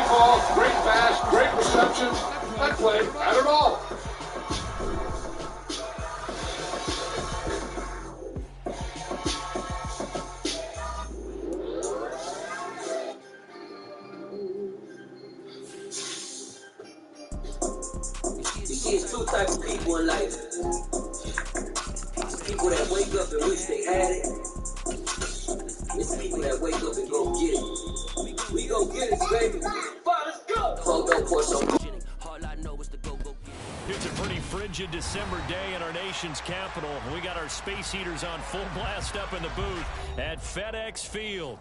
call, great pass, great reception. That play had it all. You see, it's two types of people in life. People that wake up and wish they had it. It's people that wake up and go get it. We go get it, baby. Let's go. Hold on for some. All I know is to go get it. It's a pretty frigid December day in our nation's capital. We got our space heaters on full blast up in the booth at FedEx Field.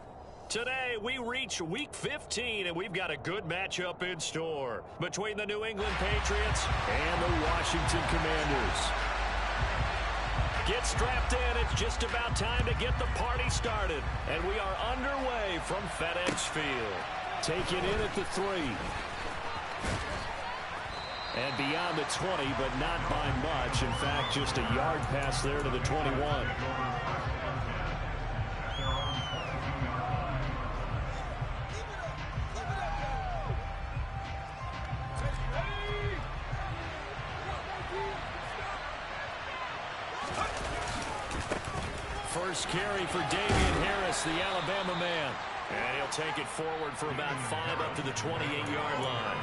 Today, we reach Week 15, and we've got a good matchup in store between the New England Patriots and the Washington Commanders. Get strapped in. It's just about time to get the party started. And we are underway from FedEx Field. Take it in at the 3. And beyond the 20, but not by much. In fact, just a yard pass there to the 21. First carry for Damian Harris, the Alabama man. And he'll take it forward for about 5 up to the 28-yard line.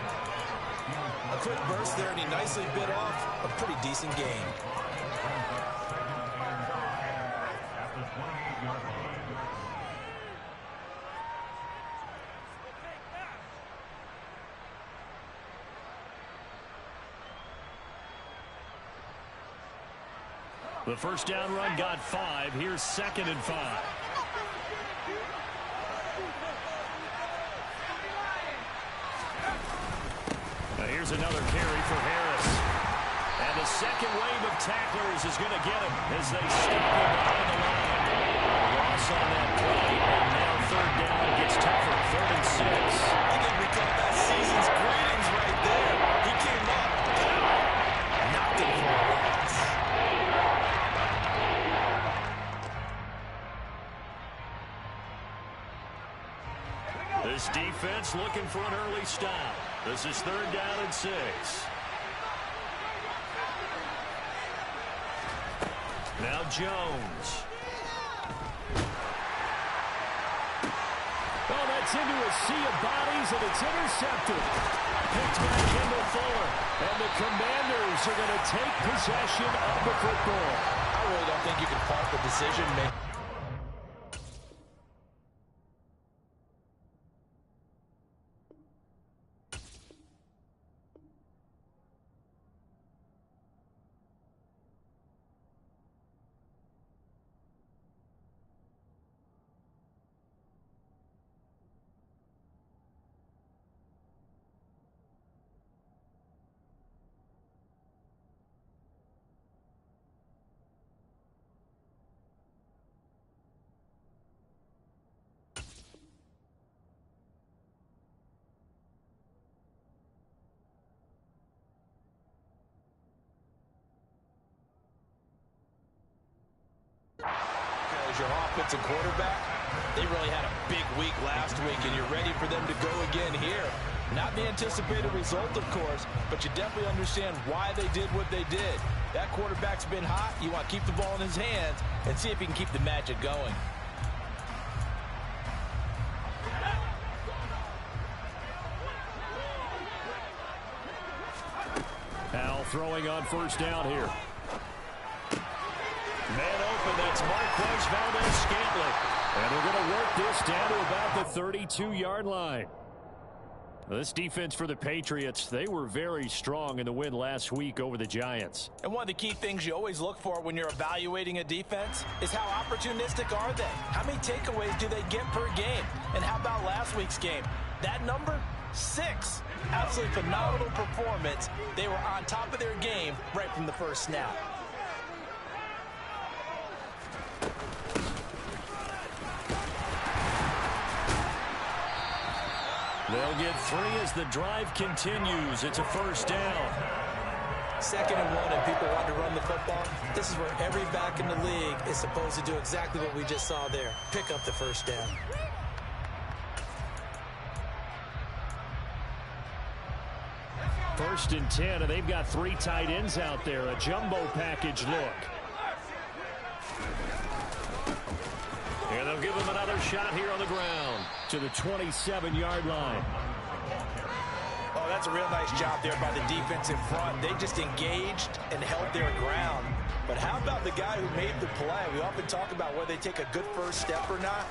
A quick burst there, and he nicely bit off a pretty decent gain. The first down run got 5. Here's 2nd and 5. Now here's another carry for Harris. And the second wave of tacklers is going to get him as they stop him behind the line. Loss on that play, and now 3rd down gets tougher. 3rd and 6. I think we got that season's greetings right there. He came up, knocked him for a loss. This defense looking for an early stop. This is 3rd down and 6. Now Jones. Oh, that's into a sea of bodies, and it's intercepted. Picked by Kendall Fuller. And the Commanders are going to take possession of the football. I really don't think you can fault the decision making. As your offensive quarterback, they really had a big week last week, and you're ready for them to go again here. Not the anticipated result, of course, but you definitely understand why they did what they did. That quarterback's been hot. You want to keep the ball in his hands and see if he can keep the magic going. Al throwing on 1st down here. Man open, that's Marquez Valdes-Scantling. And they're going to work this down to about the 32-yard line. This defense for the Patriots, they were very strong in the win last week over the Giants. And one of the key things you always look for when you're evaluating a defense is how opportunistic are they? How many takeaways do they get per game? And how about last week's game? That number? 6. Absolutely phenomenal performance. They were on top of their game right from the first snap. They'll get 3 as the drive continues. It's a 1st down. 2nd and 1, and people want to run the football. This is where every back in the league is supposed to do exactly what we just saw there. Pick up the 1st down. First and 10, and they've got 3 tight ends out there. A jumbo package look. And they'll give him another shot here on the ground to the 27-yard line. Oh, that's a real nice job there by the defense in front. They just engaged and held their ground. But how about the guy who made the play? We often talk about whether they take a good first step or not.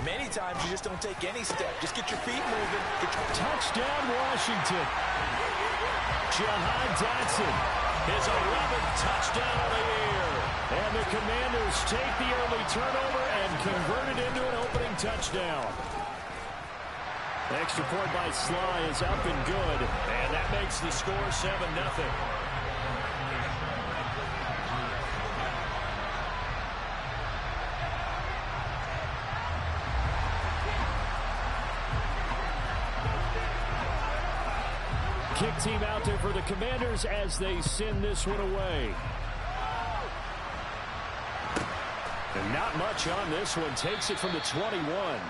Many times you just don't take any step. Just get your feet moving. Touchdown, Washington. Jahan Dotson, his 11th touchdown of the year. And the Commanders take the early turnover and convert it into an opening touchdown. Extra point by Sly is up and good, and that makes the score 7-0. Kick team out there for the Commanders as they send this one away. And not much on this one. Takes it from the 21.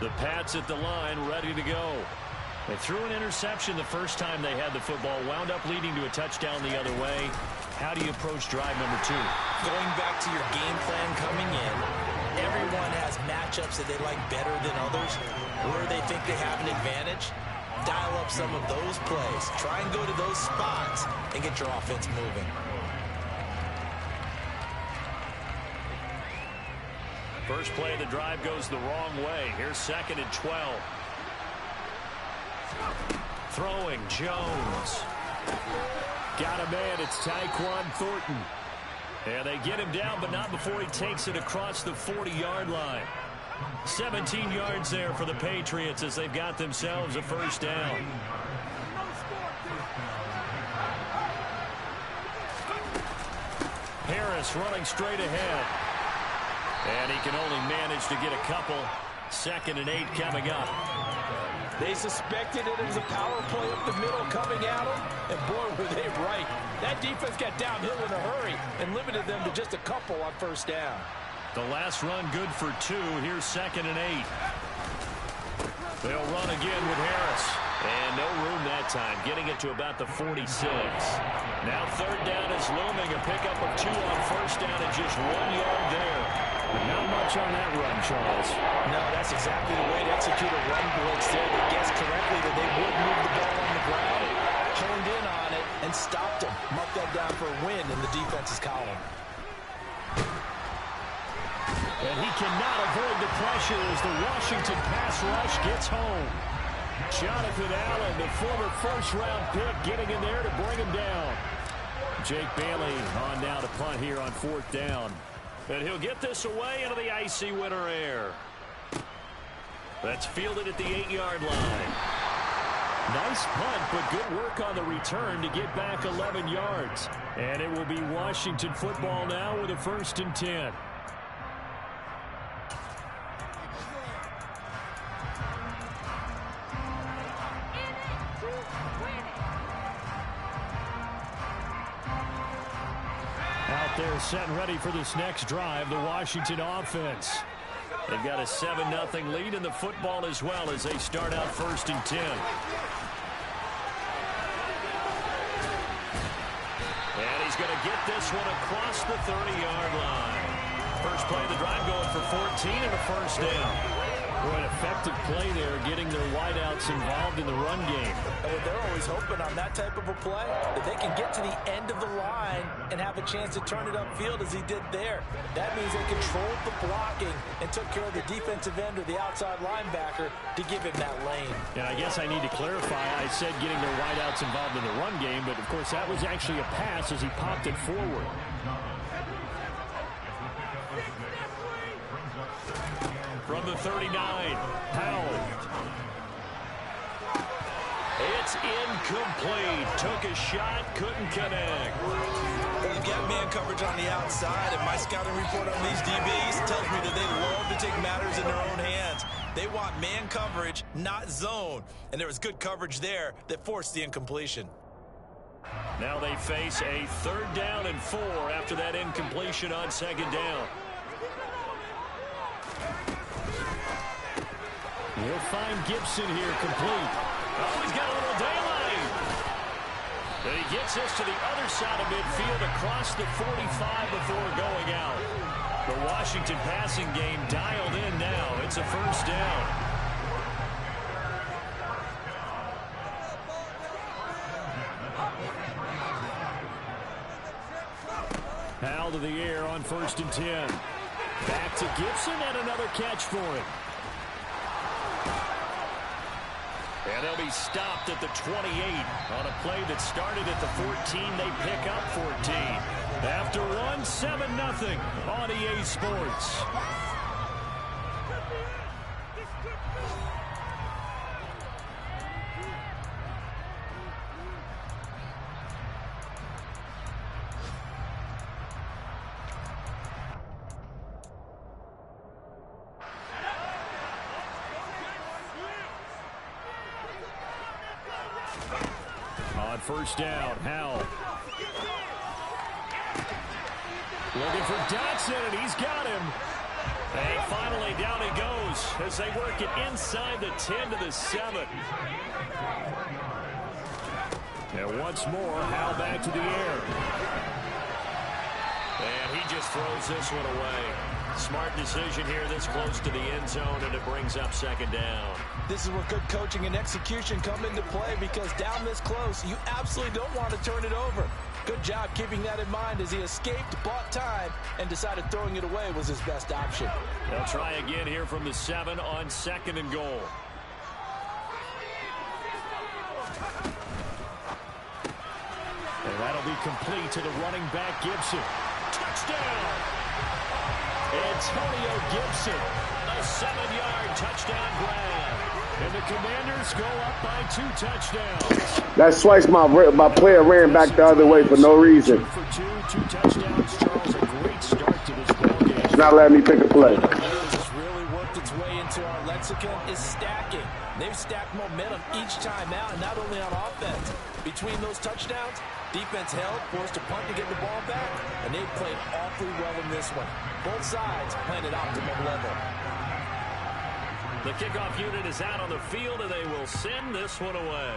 The Pats at the line, ready to go. They threw an interception the first time they had the football, wound up leading to a touchdown the other way. How do you approach drive number 2? Going back to your game plan coming in, everyone has matchups that they like better than others. Where they think they have an advantage, dial up some of those plays. Try and go to those spots and get your offense moving. First play of the drive goes the wrong way. Here's 2nd and 12. Throwing, Jones. Got a man, it's Tyquan Thornton. And they get him down, but not before he takes it across the 40-yard line. 17 yards there for the Patriots as they've got themselves a first down. Harris running straight ahead. And he can only manage to get a couple. 2nd and 8 coming up. They suspected it was a power play up the middle coming at them, and boy, were they right. That defense got downhill in a hurry and limited them to just a couple on first down. The last run good for 2. Here's 2nd and 8. They'll run again with Harris. And no room that time, getting it to about the 46. Now 3rd down is looming. A pickup of 2 on first down and just 1 yard there. Not much on that run, Charles. No, that's exactly the way to execute a run blitz there. They guessed correctly that they would move the ball on the ground, honed in on it, and stopped them. Mark that down for a win in the defense's column. And he cannot avoid the pressure as the Washington pass rush gets home. Jonathan Allen, the former first-round pick, getting in there to bring him down. Jake Bailey on now to punt here on 4th down. And he'll get this away into the icy winter air. That's fielded at the 8-yard line. Nice punt, but good work on the return to get back 11 yards. And it will be Washington football now with a 1st and 10. They're set and ready for this next drive, the Washington offense. They've got a 7-0 lead in the football as well as they start out 1st and 10. And he's going to get this one across the 30-yard line. First play of the drive going for 14 and a first down. Boy, an effective play there, getting their wideouts involved in the run game. And they're always hoping on that type of a play that they can get to the end of the line and have a chance to turn it upfield as he did there. That means they controlled the blocking and took care of the defensive end or the outside linebacker to give him that lane. And I guess I need to clarify, I said getting their wideouts involved in the run game, but of course that was actually a pass as he popped it forward. From the 39, Powell. It's incomplete. Took a shot, couldn't connect. They've got man coverage on the outside, and my scouting report on these DBs tells me that they love to take matters in their own hands. They want man coverage, not zone. And there was good coverage there that forced the incompletion. Now they face a 3rd down and 4 after that incompletion on 2nd down. We'll find Gibson here complete. Oh, he's got a little daylight. And he gets us to the other side of midfield across the 45 before going out. The Washington passing game dialed in now. It's a 1st down. Howell to the air on 1st and 10. Back to Gibson and another catch for him. And they'll be stopped at the 28 on a play that started at the 14. They pick up 14. After one, 7-0 on EA Sports. On 1st down, Howell. Looking for Dotson, and he's got him. And finally, down he goes as they work it inside the 10 to the 7. And once more, Howell back to the air. And he just throws this one away. Smart decision here this close to the end zone, and it brings up 2nd down. This is where good coaching and execution come into play, because down this close, you absolutely don't want to turn it over. Good job keeping that in mind as he escaped, bought time, and decided throwing it away was his best option. They'll try again here from the 7 on 2nd and goal. And that'll be complete to the running back, Gibson. Touchdown! Antonio Gibson, a 7-yard touchdown grab. And the Commanders go up by 2 touchdowns. That's twice my player ran back the other way for no reason. 2 for 2 touchdowns. Charles, a great start to this ballgame. It's not letting me pick a play. This really worked its way into our lexicon is stacking. They've stacked momentum each time out, and not only on offense. Between those touchdowns, defense held, forced a punt to get the ball back, and they played awfully well in this one. Both sides playing at optimum level. The kickoff unit is out on the field, and they will send this one away.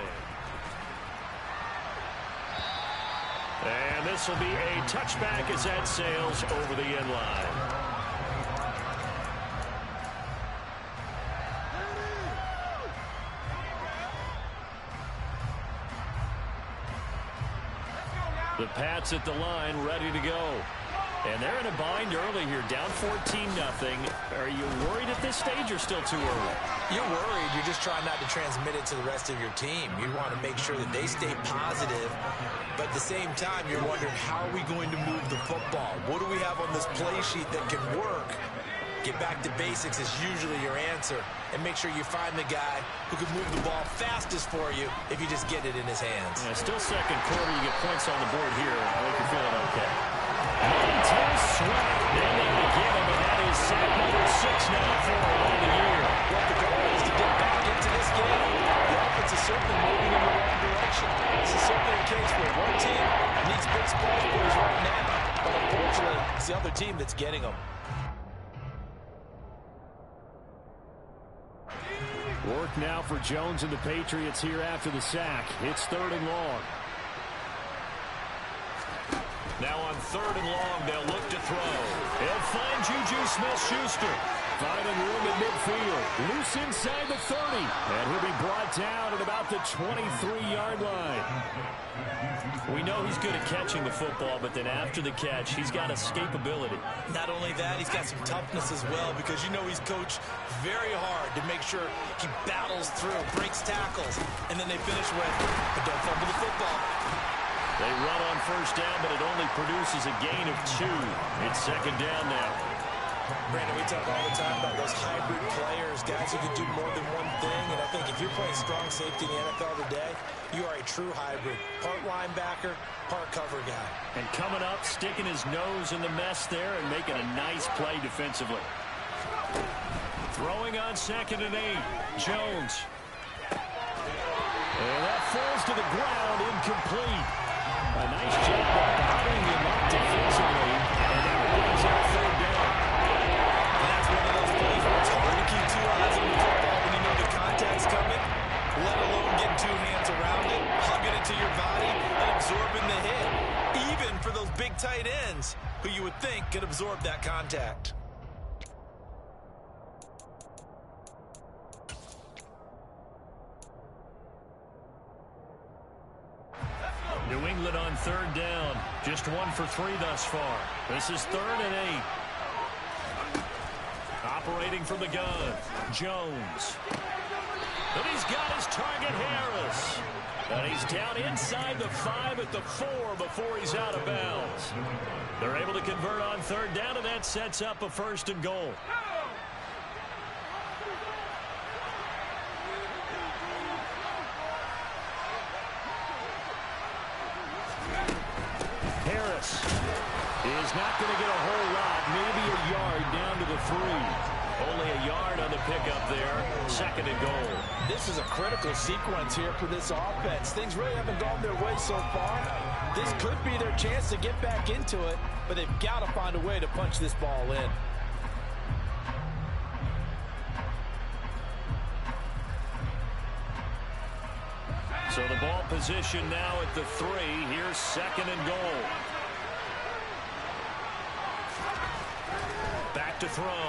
And this will be a touchback as that sails over the end line. The Pats at the line, ready to go. And they're in a bind early here, down 14-0. Are you worried at this stage or still too early? You're worried. You're just trying not to transmit it to the rest of your team. You want to make sure that they stay positive, but at the same time, you're wondering, how are we going to move the football? What do we have on this play sheet that can work? Get back to basics is usually your answer, and make sure you find the guy who can move the ball fastest for you if you just get it in his hands. Yeah, still second quarter. You get points on the board here. I hope you're feeling okay. Montez Sweat. And they begin him, and that is sack number 6 now for him on the year. What the goal is to get back into this game. The offense is certainly moving in the wrong direction. This is certainly a case where one team needs big splash plays right now, but unfortunately, it's the other team that's getting them. Work now for Jones and the Patriots here after the sack. It's 3rd and long. Now on 3rd and long, they'll look to throw. They'll find Juju Smith-Schuster. Finding room at midfield. Loose inside the 30. And he'll be brought down at about the 23-yard line. We know he's good at catching the football, but then after the catch, he's got escapability. Not only that, he's got some toughness as well, because you know he's coached very hard to make sure he battles through, breaks tackles, and then they finish with, but don't fumble the football. They run on 1st down, but it only produces a gain of 2. It's 2nd down now. Brandon, we talk all the time about those hybrid players, guys who can do more than one thing, and I think if you're playing strong safety in the NFL today, you are a true hybrid. Part linebacker, part cover guy. And coming up, sticking his nose in the mess there and making a nice play defensively. Throwing on 2nd and 8. Jones. And that falls to the ground, incomplete. A nice job of bottling him up defensively, and that brings out 3rd down. And that's one of those plays where it's hard to keep 2 eyes on the football when you know the contact's coming, let alone getting 2 hands around it, hugging it to your body, and absorbing the hit. Even for those big tight ends who you would think could absorb that contact. New England on 3rd down. Just 1 for 3 thus far. This is 3rd and 8. Operating from the gun. Jones. And he's got his target, Harris. And he's down inside the 5 at the 4 before he's out of bounds. They're able to convert on 3rd down, and that sets up a 1st and goal. Harris is not going to get a whole lot, maybe a yard down to the 3. Only a yard on the pickup there, 2nd and goal. This is a critical sequence here for this offense. Things really haven't gone their way so far. This could be their chance to get back into it, but they've got to find a way to punch this ball in. So the ball position now at the 3. Here's 2nd and goal. Back to throw.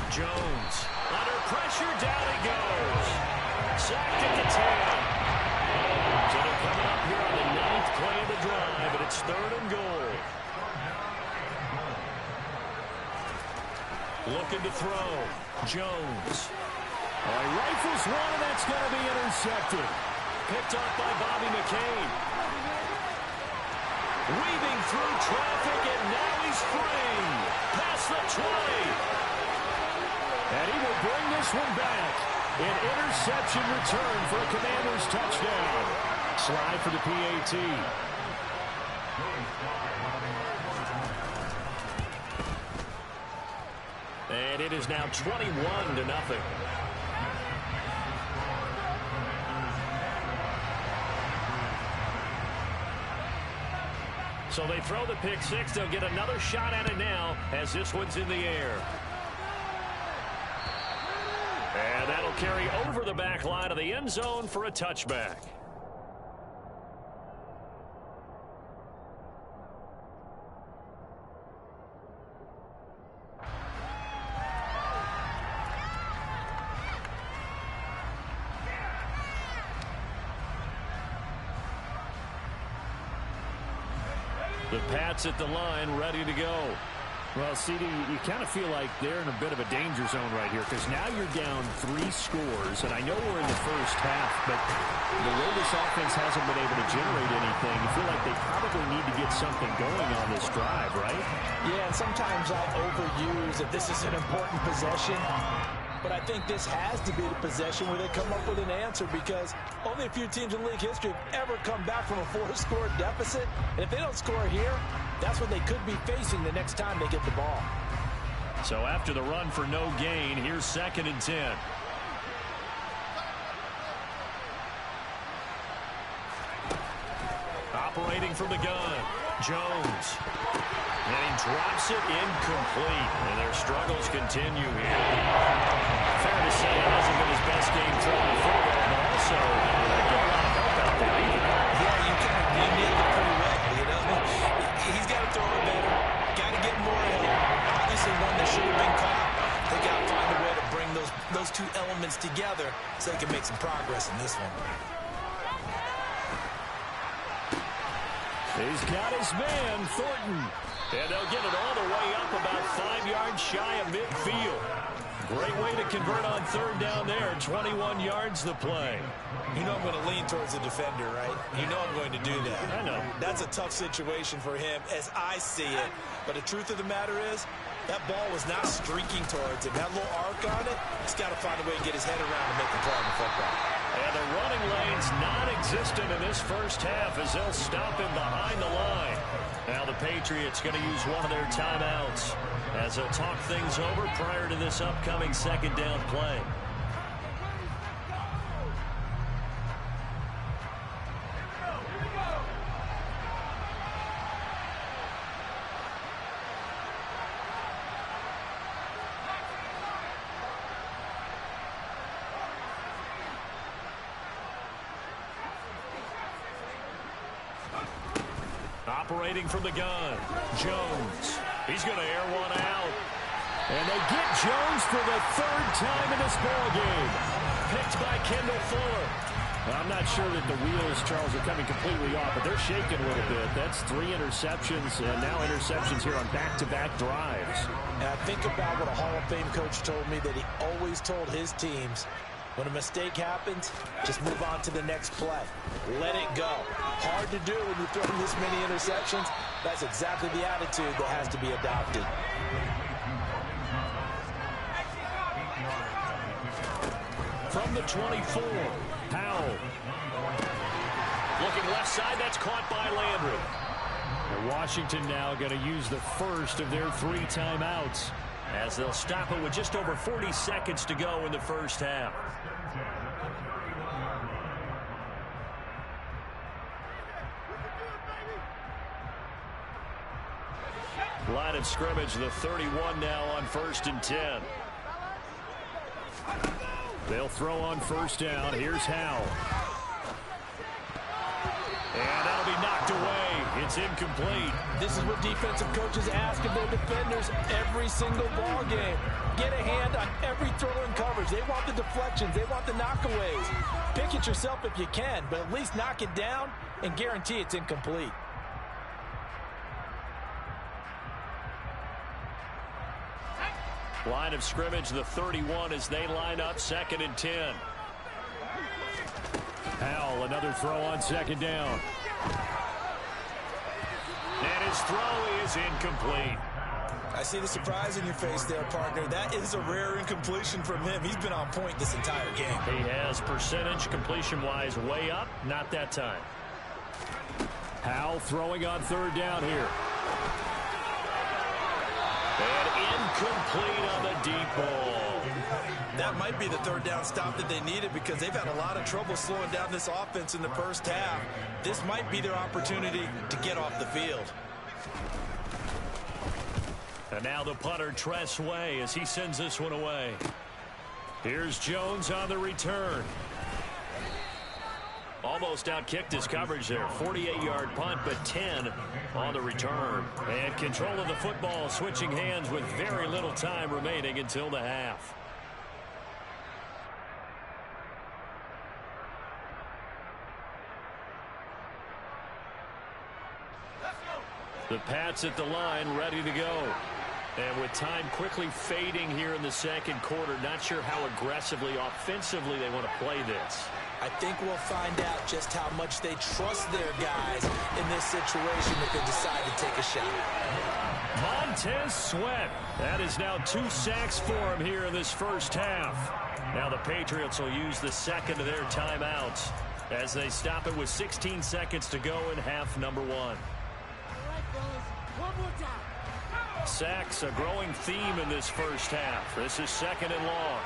Jones. Under pressure, down he goes. Sacked at the 10. So they're coming up here on the 9th play of the drive, and it's 3rd and goal. Looking to throw. Jones. He rifles one, and that's going to be intercepted. Picked up by Bobby McCain. Weaving through traffic, and now he's free. Past the 20. And he will bring this one back. An interception return for a Commanders touchdown. Slide for the PAT. And it is now 21-0. So they throw the pick 6. They'll get another shot at it now as this one's in the air. And that'll carry over the back line of the end zone for a touchback. The Pats at the line, ready to go. Well, CD, you kind of feel like they're in a bit of a danger zone right here because now you're down 3 scores, and I know we're in the first half, but the way this offense hasn't been able to generate anything, you feel like they probably need to get something going on this drive, right? Yeah, and sometimes I overuse that this is an important possession. But I think this has to be the possession where they come up with an answer because only a few teams in league history have ever come back from a 4-score deficit. And if they don't score here, that's what they could be facing the next time they get the ball. So after the run for no gain, here's 2nd and 10. Operating from the gun, Jones. And he drops it incomplete. And their struggles continue here. Fair to say it hasn't been his best game throwing the football, but also not a lot of help out there either. Yeah, you nailed it pretty well, you know. He's got to throw it better. Got to get more help. Obviously one that should have been caught. They got to find a way to bring those 2 elements together so they can make some progress in this one. He's got his man, Thornton. And they'll get it all the way up about 5 yards shy of midfield. Great way to convert on 3rd down there. 21 yards the play. You know I'm going to lean towards the defender, right? You know I'm going to do that. I know. That's a tough situation for him as I see it. But the truth of the matter is, that ball was not streaking towards him. That little arc on it, he's got to find a way to get his head around and make the play on the football. And the running lane's non-existent in this first half as they'll stop him behind the line. Now the Patriots going to use one of their timeouts as they'll talk things over prior to this upcoming second down play. Operating from the gun, Jones. He's going to air one out. And they get Jones for the third time in this ballgame. Picked by Kendall Fuller. Well, I'm not sure that the wheels, Charles, are coming completely off, but they're shaking a little bit. That's 3 interceptions, and now interceptions here on back-to-back drives. And I think about what a Hall of Fame coach told me, that he always told his teams, when a mistake happens, just move on to the next play. Let it go. Hard to do when you throw this many interceptions. That's exactly the attitude that has to be adopted. From the 24, Powell. Looking left side, that's caught by Landry. And Washington now going to use the first of their 3 timeouts, as they'll stop it with just over 40 seconds to go in the first half. Line of scrimmage, the 31 now on 1st and 10. They'll throw on first down. Here's Howell. And that'll be knocked away. It's incomplete. This is what defensive coaches ask of their defenders every single ball game. Get a hand on every throw and coverage. They want the deflections. They want the knockaways. Pick it yourself if you can, but at least knock it down and guarantee it's incomplete. Line of scrimmage, the 31 as they line up 2nd and 10. Howell, another throw on 2nd down. And his throw is incomplete. I see the surprise in your face there, partner. That is a rare incompletion from him. He's been on point this entire game. He has percentage completion-wise way up. Not that time. Howell throwing on 3rd down here. And incomplete on the deep ball. That might be the 3rd down stop that they needed, because they've had a lot of trouble slowing down this offense in the first half. This might be their opportunity to get off the field. And now the punter, Tress Way, as he sends this one away. Here's Jones on the return. Almost outkicked his coverage there. 48-yard punt, but 10 on the return. And control of the football switching hands with very little time remaining until the half. The Pats at the line, ready to go. And with time quickly fading here in the second quarter, not sure how aggressively, offensively they want to play this. I think we'll find out just how much they trust their guys in this situation if they decide to take a shot. Montez Sweat. That is now 2 sacks for him here in this first half. Now the Patriots will use the 2nd of their timeouts as they stop it with 16 seconds to go in half number 1. All right, fellas. One more time. Sacks, a growing theme in this first half. This is 2nd and long.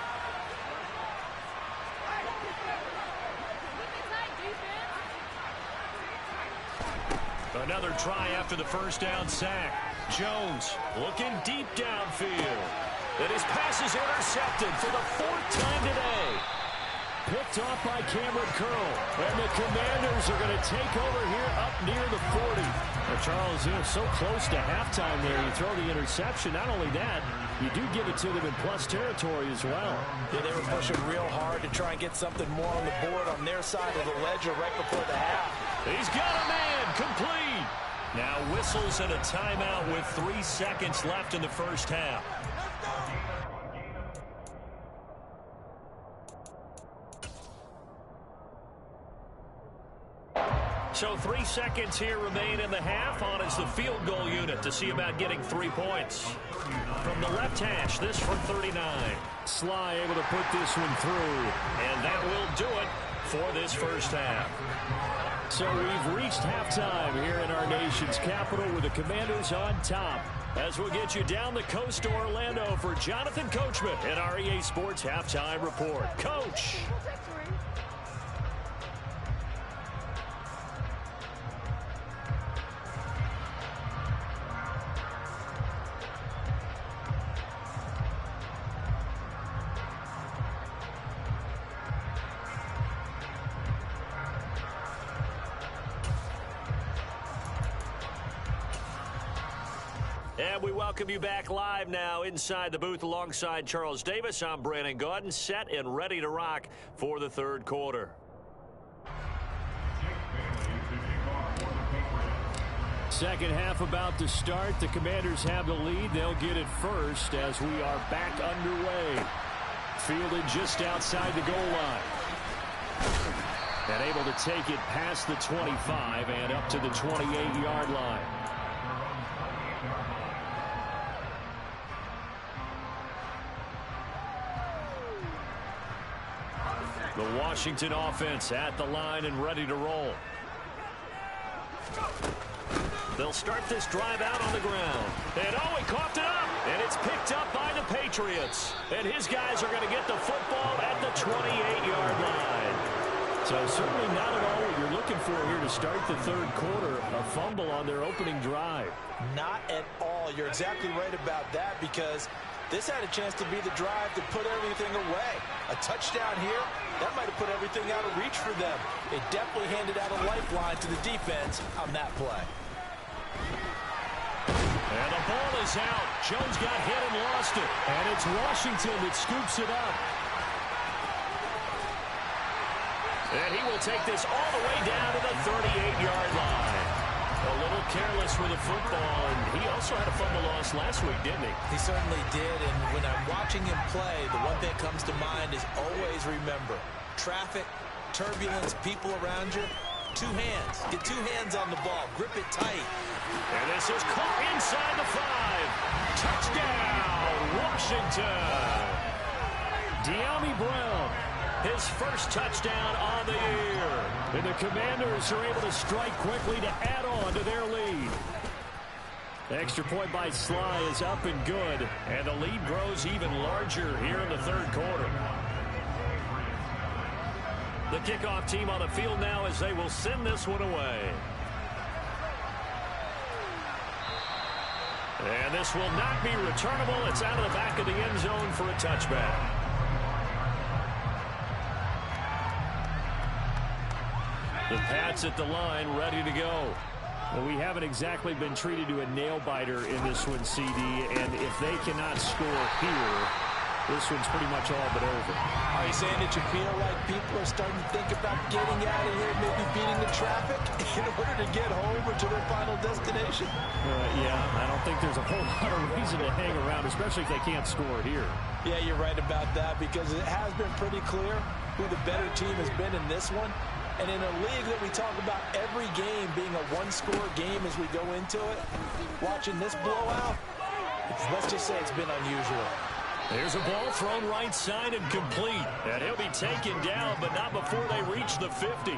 Another try after the first down sack. Jones looking deep downfield. And his pass is intercepted for the 4th time today. Picked off by Cameron Curl. And the Commanders are going to take over here up near the 40. Well, Charles, so close to halftime there. You throw the interception. Not only that, you do give it to them in plus territory as well. Yeah, they were pushing real hard to try and get something more on the board on their side of the ledger right before the half. He's got a man, complete. Now whistles and a timeout with 3 seconds left in the first half. So 3 seconds here remain in the half. On is the field goal unit to see about getting 3 points. From the left hash, this from 39. Sly able to put this one through. And that will do it for this first half. So we've reached halftime here in our nation's capital with the Commanders on top. As we'll get you down the coast to Orlando for Jonathan Coachman in our EA Sports Halftime Report. Coach. And we welcome you back live now inside the booth alongside Charles Davis. I'm Brandon Gaudin, set and ready to rock for the third quarter. Second half about to start. The Commanders have the lead. They'll get it first as we are back underway. Fielded just outside the goal line. And able to take it past the 25 and up to the 28-yard line. The Washington offense at the line and ready to roll. They'll start this drive out on the ground. And oh, he coughed it up. And it's picked up by the Patriots. And his guys are going to get the football at the 28-yard line. So certainly not at all what you're looking for here to start the third quarter. A fumble on their opening drive. Not at all. You're exactly right about that because this had a chance to be the drive to put everything away. A touchdown here, that might have put everything out of reach for them. It definitely handed out a lifeline to the defense on that play. And the ball is out. Jones got hit and lost it. And it's Washington that scoops it up. And he will take this all the way down to the 38-yard line. A little careless with the football, and he also had a fumble loss last week, didn't he? He certainly did, and when I'm watching him play, the one thing that comes to mind is always remember, traffic, turbulence, people around you, two hands. Get two hands on the ball. Grip it tight. And this is caught inside the 5. Touchdown, Washington. De'Ami Brown. His first touchdown on the year. And the Commanders are able to strike quickly to add on to their lead. The extra point by Sly is up and good. And the lead grows even larger here in the third quarter. The kickoff team on the field now as they will send this one away. And this will not be returnable. It's out of the back of the end zone for a touchback. The Pats at the line, ready to go. Well, we haven't exactly been treated to a nail-biter in this one, CD, and if they cannot score here, this one's pretty much all but over. Are you saying that you feel like people are starting to think about getting out of here, maybe beating the traffic in order to get home or to their final destination? Yeah, I don't think there's a whole lot of reason to hang around, especially if they can't score here. Yeah, you're right about that because it has been pretty clear who the better team has been in this one. And in a league that we talk about every game being a one-score game as we go into it, watching this blowout, let's just say it's been unusual. There's a ball thrown right side and complete. And he'll be taken down, but not before they reach the 50.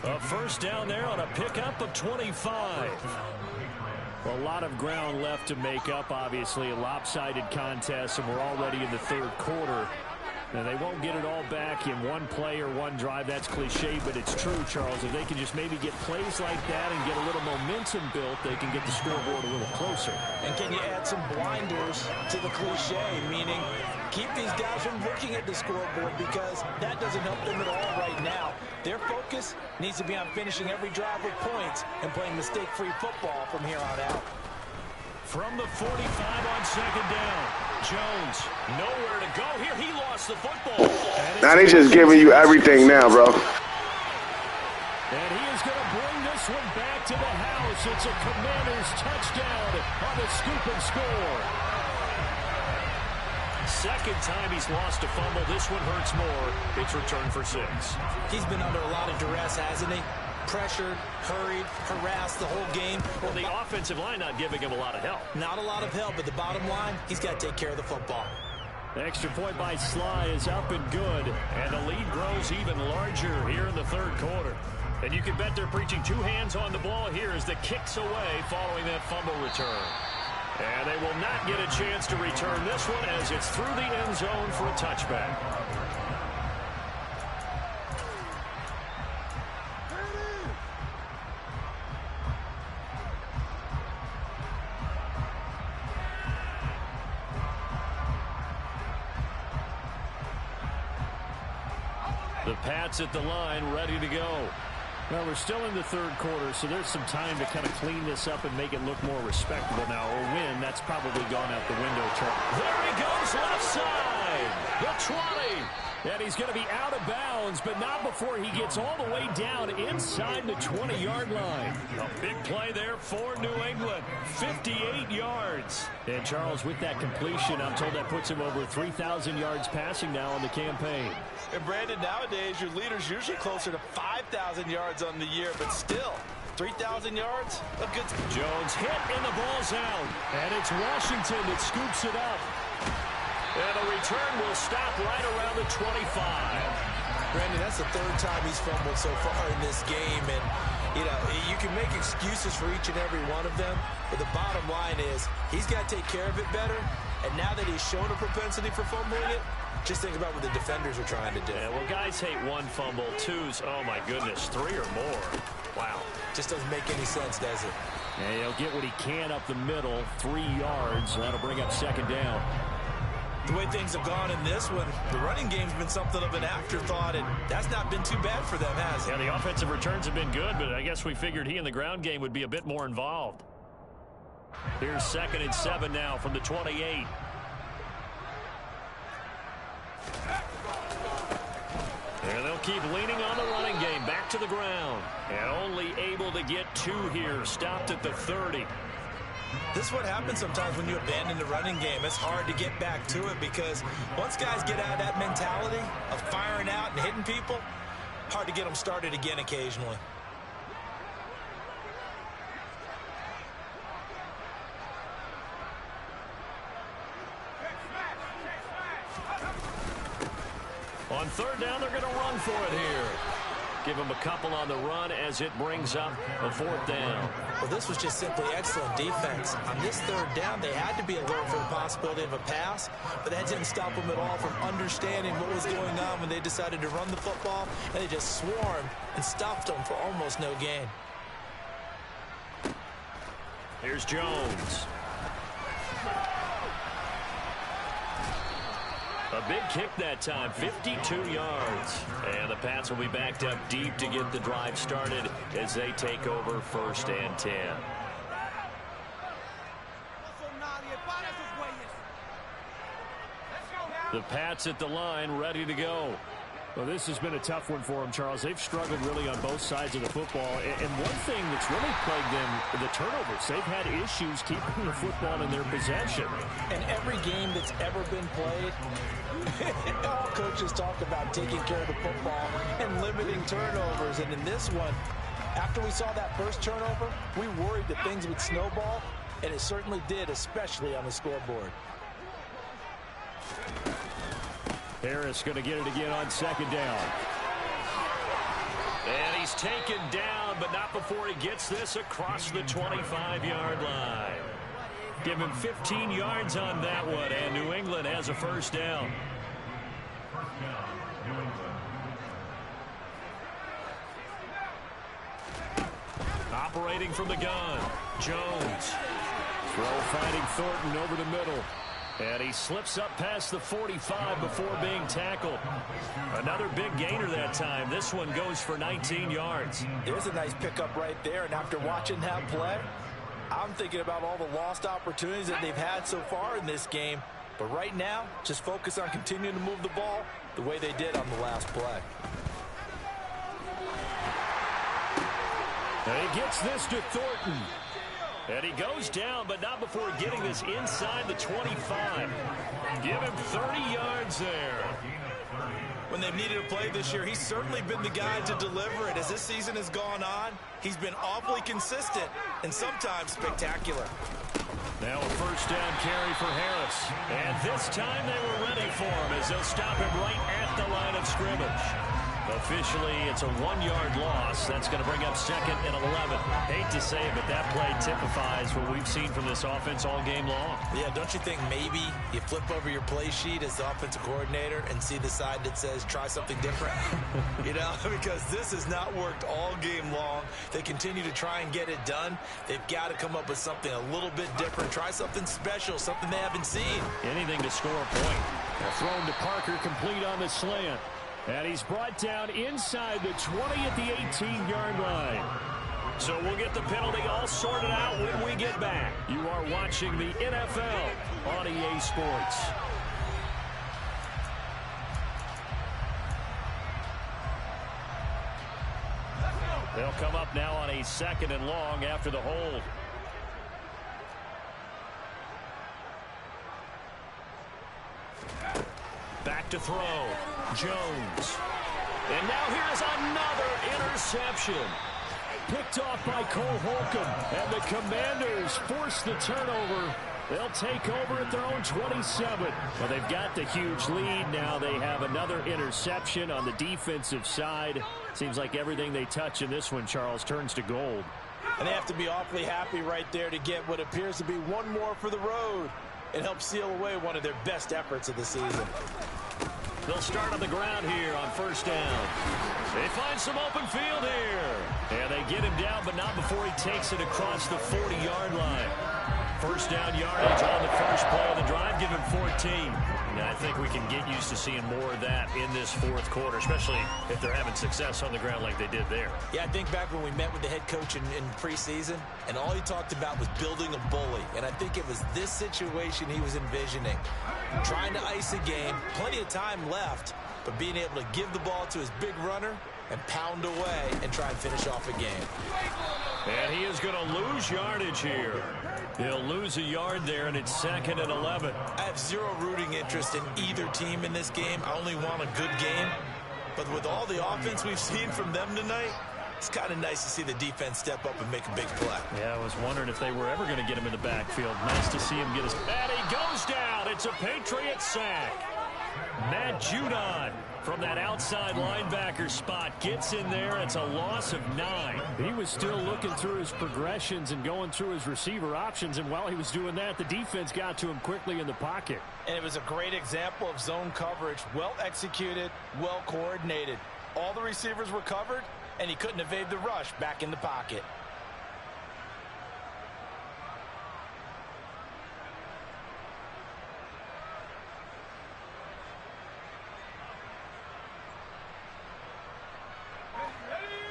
A first down there on a pickup of 25. A lot of ground left to make up, obviously. A lopsided contest, and we're already in the third quarter. Now, they won't get it all back in one play or one drive. That's cliche, but it's true, Charles. If they can just maybe get plays like that and get a little momentum built, they can get the scoreboard a little closer. And can you add some blinders to the cliche, meaning keep these guys from looking at the scoreboard because that doesn't help them at all right now. Their focus needs to be on finishing every drive with points and playing mistake-free football from here on out. From the 45 on second down, Jones nowhere to go here. He lost the football. Now they just giving you everything now, bro. And he is going to bring this one back to the house. It's a Commanders touchdown on the scoop and score. Second time he's lost a fumble. This one hurts more. It's returned for 6. He's been under a lot of duress, hasn't he? Pressured, hurried, harassed the whole game. Well, the offensive line not giving him a lot of help. Not a lot of help, but the bottom line, he's got to take care of the football. The extra point by Sly is up and good, and the lead grows even larger here in the third quarter. And you can bet they're preaching two hands on the ball here as the kick's away following that fumble return. And they will not get a chance to return this one as it's through the end zone for a touchback. The Pats at the line, ready to go. Well, we're still in the third quarter, so there's some time to kind of clean this up and make it look more respectable now. Or win, that's probably gone out the window, Charlie. There he goes, left side. The 20. And he's going to be out of bounds, but not before he gets all the way down inside the 20-yard line. A big play there for New England. 58 yards. And, Charles, with that completion, I'm told that puts him over 3,000 yards passing now on the campaign. And, Brandon, nowadays your leader's usually closer to 5,000 yards on the year, but still, 3,000 yards? A good... Jones hit and the ball's out. And it's Washington that scoops it up. And the return will stop right around the 25. Brandon, that's the third time he's fumbled so far in this game. And, you know, you can make excuses for each and every one of them. But the bottom line is he's got to take care of it better. And now that he's shown a propensity for fumbling it, just think about what the defenders are trying to do. Yeah, well, guys hate one fumble, twos, oh, my goodness, three or more. Wow. Just doesn't make any sense, does it? And he'll get what he can up the middle, 3 yards. That'll bring up second down. The way things have gone in this one, the running game's been something of an afterthought, and that's not been too bad for them, has it? Yeah, the offensive returns have been good, but I guess we figured he in the ground game would be a bit more involved. Here's 2nd and 7 now from the 28. And they'll keep leaning on the running game. Back to the ground. And only able to get 2 here. Stopped at the 30. This is what happens sometimes when you abandon the running game. It's hard to get back to it because once guys get out of that mentality of firing out and hitting people, hard to get them started again occasionally. On 3rd down, they're going to run for it here. Give them a couple on the run as it brings up a 4th down. Well, this was just simply excellent defense. On this 3rd down, they had to be alert for the possibility of a pass, but that didn't stop them at all from understanding what was going on when they decided to run the football, and they just swarmed and stopped them for almost no gain. Here's Jones. A big kick that time, 52 yards. And the Pats will be backed up deep to get the drive started as they take over 1st and 10. The Pats at the line, ready to go. Well, this has been a tough one for them, Charles. They've struggled really on both sides of the football. And one thing that's really plagued them, the turnovers. They've had issues keeping the football in their possession. And every game that's ever been played, all coaches talk about taking care of the football and limiting turnovers. And in this one, after we saw that first turnover, we worried that things would snowball, and it certainly did, especially on the scoreboard. Harris going to get it again on 2nd down. And he's taken down, but not before he gets this across the 25-yard line. Give him 15 yards on that one, and New England has a 1st down. Operating from the gun, Jones. Throw finding Thornton over the middle. And he slips up past the 45 before being tackled. Another big gainer that time. This one goes for 19 yards. There's a nice pickup right there, and after watching that play, I'm thinking about all the lost opportunities that they've had so far in this game. But right now, just focus on continuing to move the ball the way they did on the last play. And he gets this to Thornton. And he goes down, but not before getting this inside the 25. Give him 30 yards there. When they've needed a play this year, he's certainly been the guy to deliver it. As this season has gone on, he's been awfully consistent and sometimes spectacular. Now a 1st down carry for Harris. And this time they were ready for him as they'll stop him right at the line of scrimmage. Officially, it's a 1-yard loss. That's going to bring up 2nd and 11. Hate to say it, but that play typifies what we've seen from this offense all game long. Yeah, don't you think maybe you flip over your play sheet as the offensive coordinator and see the side that says try something different? You know, because this has not worked all game long. They continue to try and get it done. They've got to come up with something a little bit different. Try something special, something they haven't seen. Anything to score a point. Thrown to Parker, complete on the slant. And he's brought down inside the 20 at the 18-yard line. So we'll get the penalty all sorted out when we get back. You are watching the NFL on EA Sports. They'll come up now on a 2nd and long after the hold. Back to throw. Jones. And now here's another interception. Picked off by Cole Holcomb. And the Commanders force the turnover. They'll take over at their own 27. Well, they've got the huge lead. Now they have another interception on the defensive side. Seems like everything they touch in this one, Charles, turns to gold. And they have to be awfully happy right there to get what appears to be one more for the road. It helps seal away one of their best efforts of the season. They'll start on the ground here on 1st down. They find some open field here. And they get him down, but not before he takes it across the 40-yard line. 1st down yardage on the first play of the drive. Give him 14. And I think we can get used to seeing more of that in this 4th quarter, especially if they're having success on the ground like they did there. Yeah, I think back when we met with the head coach in preseason, and all he talked about was building a bully. And I think it was this situation he was envisioning. Trying to ice a game, plenty of time left, but being able to give the ball to his big runner and pound away and try and finish off a game. And he is going to lose yardage here. He'll lose a yard there, and it's 2nd and 11. I have zero rooting interest in either team in this game. I only want a good game. But with all the offense we've seen from them tonight, it's kind of nice to see the defense step up and make a big play. Yeah, I was wondering if they were ever going to get him in the backfield. Nice to see him get his... And he goes down. It's a Patriot sack. Matt Judon from that outside linebacker spot gets in there. It's a loss of 9. He was still looking through his progressions and going through his receiver options, and while he was doing that, the defense got to him quickly in the pocket. And it was a great example of zone coverage. Well executed, well coordinated. All the receivers were covered, and he couldn't evade the rush back in the pocket.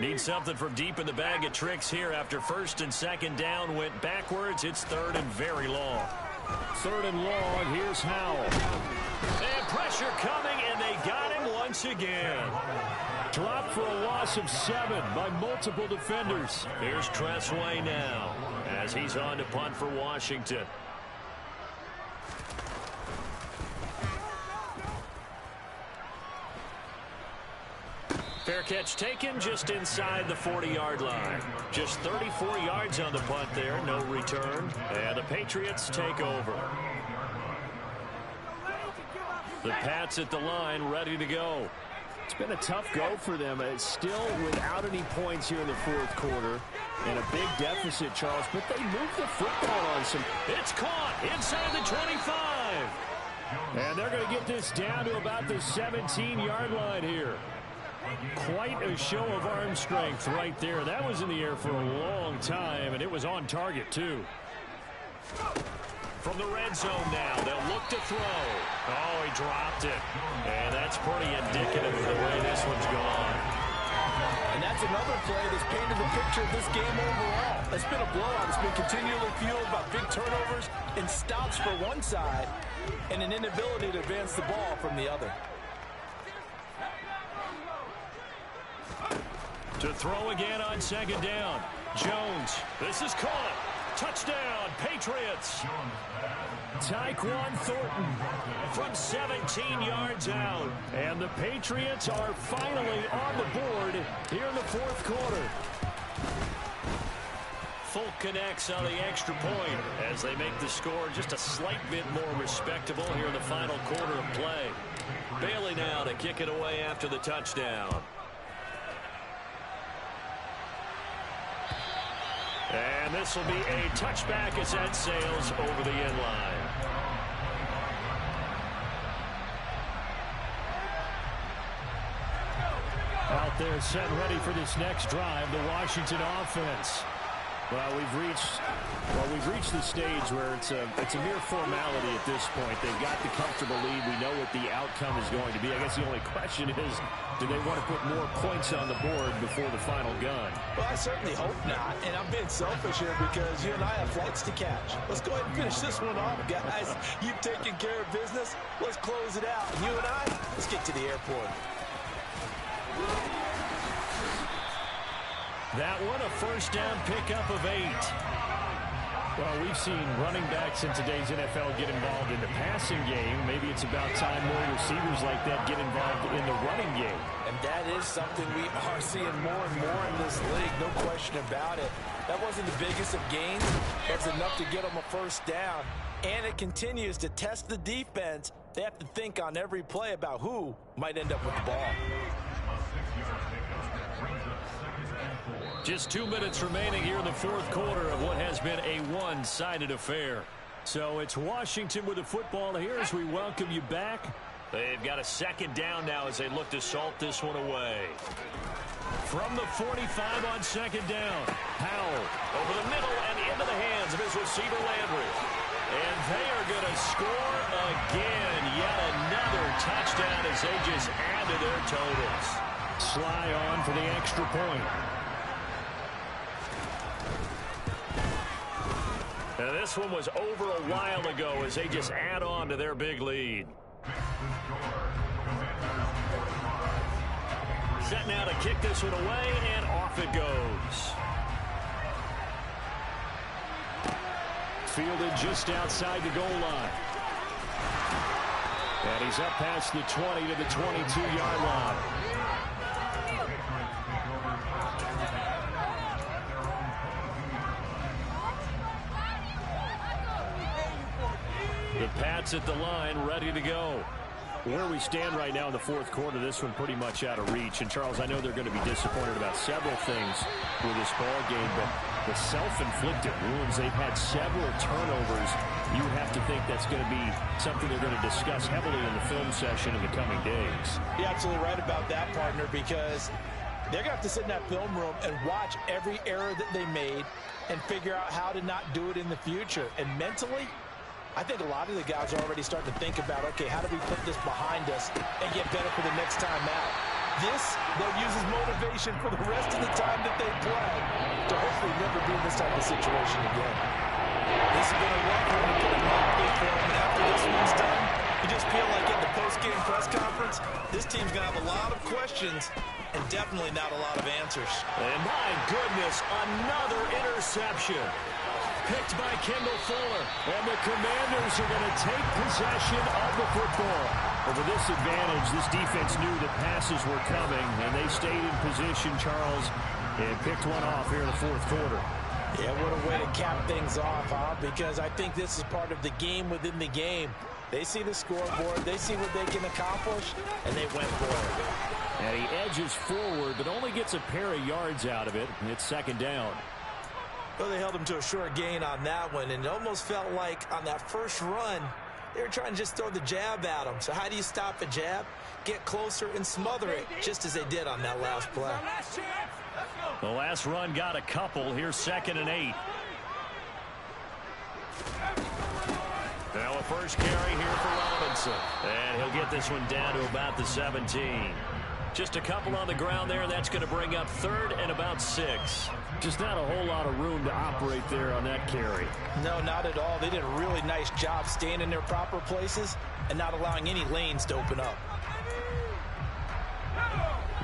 Need something from deep in the bag of tricks here after 1st and 2nd down went backwards. It's 3rd and very long. 3rd and long. Here's Howell. And pressure coming, and they got him once again. Dropped for a loss of 7 by multiple defenders. Here's Tressway now as he's on to punt for Washington. Fair catch taken just inside the 40-yard line. Just 34 yards on the punt there, no return. And the Patriots take over. The Pats at the line, ready to go. It's been a tough go for them. It's still without any points here in the 4th quarter. And a big deficit, Charles, but they moved the football on some. It's caught inside the 25. And they're going to get this down to about the 17-yard line here. Quite a show of arm strength right there. That was in the air for a long time, and it was on target, too. From the red zone now, they'll look to throw. Oh, he dropped it. And that's pretty indicative of the way this one's gone. And that's another play that's painted the picture of this game overall. It's been a blowout. It's been continually fueled by big turnovers and stops for one side and an inability to advance the ball from the other. To throw again on 2nd down. Jones. This is caught. Touchdown, Patriots. Tyquan Thornton from 17 yards out. And the Patriots are finally on the board here in the 4th quarter. Folk connects on the extra point as they make the score just a slight bit more respectable here in the final quarter of play. Bailey now to kick it away after the touchdown. And this will be a touchback as that sails over the end line. Out there set ready for this next drive, the Washington offense. Well, we've reached the stage where it's a mere formality at this point. They've got the comfortable lead. We know what the outcome is going to be. I guess the only question is, do they want to put more points on the board before the final gun? Well, I certainly hope not. And I'm being selfish here because you and I have flights to catch. Let's go ahead and finish this one off, guys. You've taken care of business. Let's close it out. And you and I, let's get to the airport. That one, a first down pickup of 8. Well, we've seen running backs in today's NFL get involved in the passing game. Maybe it's about time more receivers like that get involved in the running game. And that is something we are seeing more and more in this league, no question about it. That wasn't the biggest of gains, but it's enough to get them a first down. And it continues to test the defense. They have to think on every play about who might end up with the ball. Just 2 minutes remaining here in the fourth quarter of what has been a one-sided affair. So it's Washington with the football here as we welcome you back. They've got a second down now as they look to salt this one away. From the 45 on second down, Howell over the middle and into the hands of his receiver Landry. And they are going to score again. Yet another touchdown as they just add to their totals. Sly on for the extra point. Now this one was over a while ago as they just add on to their big lead. Set now to kick this one away, and off it goes. Fielded just outside the goal line. And he's up past the 20 to the 22-yard line. The Pats at the line, ready to go. Where we stand right now in the fourth quarter, this one pretty much out of reach. And, Charles, I know they're going to be disappointed about several things with this ball game, but the self-inflicted wounds, they've had several turnovers. You have to think that's going to be something they're going to discuss heavily in the film session in the coming days. You're absolutely right about that, partner, because they're going to have to sit in that film room and watch every error that they made and figure out how to not do it in the future. And mentally, I think a lot of the guys are already starting to think about, okay, how do we put this behind us and get better for the next time out? This, they'll use as motivation for the rest of the time that they play to hopefully never be in this type of situation again. This has been a rough one to put in my for them, and after this one's done, you just feel like at the post-game press conference, this team's going to have a lot of questions and definitely not a lot of answers. And my goodness, another interception. Picked by Kendall Fuller. And the Commanders are going to take possession of the football. Over this advantage, this defense knew that passes were coming, and they stayed in position, Charles, and picked one off here in the fourth quarter. Yeah, what a way to cap things off, huh? Because I think this is part of the game within the game. They see the scoreboard, they see what they can accomplish, and they went for it. And he edges forward, but only gets a pair of yards out of it, and it's second down. Well, they held him to a short gain on that one, and it almost felt like on that first run, they were trying to just throw the jab at him. So how do you stop a jab? Get closer and smother it, just as they did on that last play. The last run got a couple. Here's 2nd and 8. Now a first carry here for Robinson. And he'll get this one down to about the 17. Just a couple on the ground there, and that's going to bring up 3rd and about 6. Just not a whole lot of room to operate there on that carry. No, not at all. They did a really nice job staying in their proper places and not allowing any lanes to open up.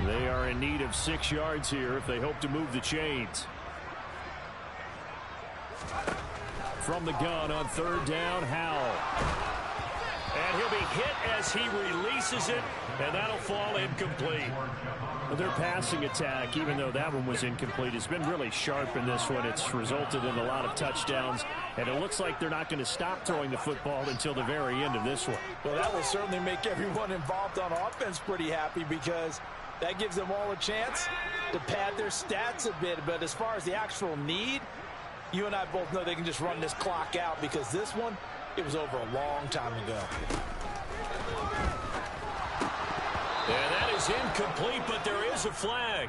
They are in need of 6 yards here if they hope to move the chains. From the gun on 3rd down, Howell. And he'll be hit as he releases it, and that'll fall incomplete. Their passing attack, even though that one was incomplete, has been really sharp in this one. It's resulted in a lot of touchdowns, and it looks like they're not going to stop throwing the football until the very end of this one. Well, that will certainly make everyone involved on offense pretty happy because that gives them all a chance to pad their stats a bit. But as far as the actual need, You and I both know they can just run this clock out because this one, it was over a long time ago. And that is incomplete, but there is a flag.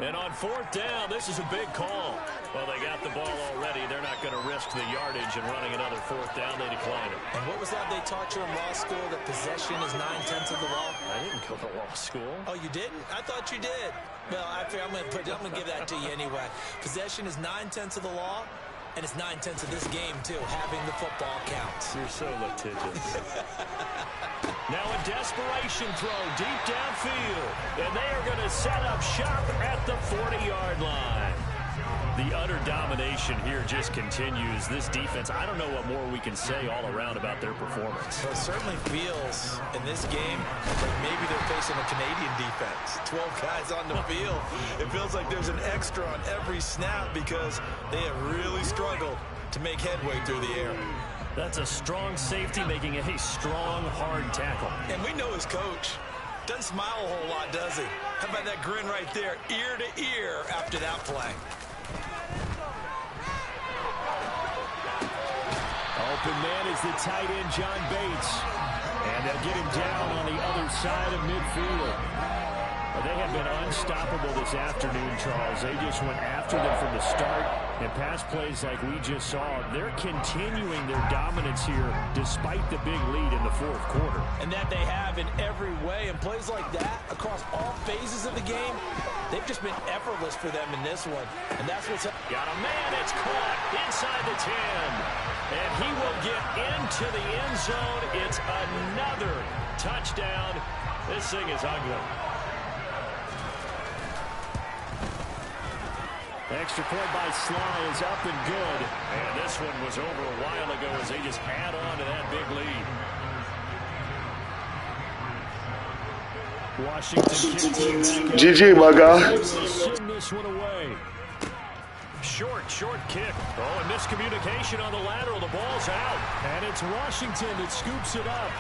And on fourth down, this is a big call. Well, they got the ball already. They're not going to risk the yardage and running another fourth down. They decline it. And what was that they taught you in law school, that possession is 9/10 of the law? I didn't go to law school. Oh, you didn't? I thought you did. Well, I'm going to give that to you anyway. Possession is 9/10 of the law, and it's 9/10 of this game, too, having the football counts. You're so litigious. Now a desperation throw deep downfield, and they are going to set up shop at the 40-yard line. The utter domination here just continues. This defense, I don't know what more we can say all around about their performance. Well, it certainly feels in this game like maybe they're facing a Canadian defense. 12 guys on the field. It feels like there's an extra on every snap because they have really struggled to make headway through the air. That's a strong safety making a strong, hard tackle. And we know his coach doesn't smile a whole lot, does he? How about that grin right there, ear to ear after that play? Open man is the tight end, John Bates. And they'll get him down on the other side of midfield. They have been unstoppable this afternoon, Charles. They just went after them from the start. And pass plays like we just saw, they're continuing their dominance here despite the big lead in the fourth quarter. And that they have in every way. And plays like that across all phases of the game, they've just been effortless for them in this one. And that's what's up. Got a man, it's caught inside the 10. And he will get into the end zone. It's another touchdown. This thing is ugly. Extra point by Sly is up and good. And this one was over a while ago as they just add on to that big lead. Washington GG, my guy. send this one away. Short kick. Oh, and miscommunication on the lateral. The ball's out. And it's Washington that scoops it up.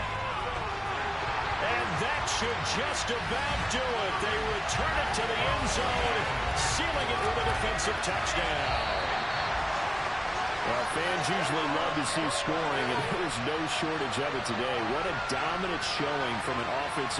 And that should just about do it. They return it to the end zone, sealing it with a defensive touchdown. Well, fans usually love to see scoring, and there's no shortage of it today. What a dominant showing from an offensive